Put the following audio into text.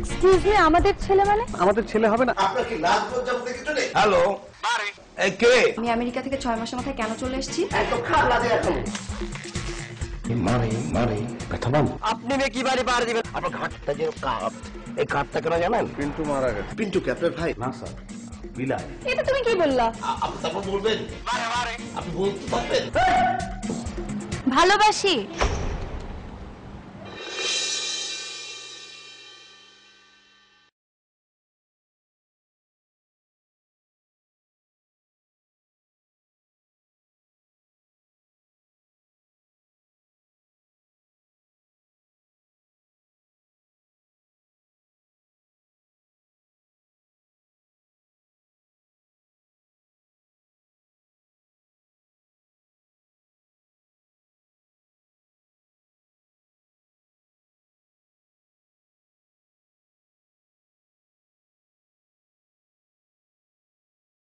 Excuse me, আমাদের ছেলে মানে? আমাদের ছেলে হবে না। আপনার কি লাজ লজ্জা বলতে কিছু নেই? হ্যালো, এই কে? আমি আমেরিকা থেকে 6 মাসের মাথায় কেন চলে এসেছি? একদম খারাপ লাগে এখন। মারে ব্যথা পান? আপনি মেয়ে কি বাড়ি পাহাড় দিবেন? আপনার ঘাটটা যে কাপ, এই কাপটা কেন জানেন? পিন্টু মারা গেছে। পিন্টু কি আপনার ভাই? না স্যার, বিলাই। এটা তুমি কি বললা? আপনি তারপর বলবেন? আপনি বলতে পারবেন? ভালোবাসি।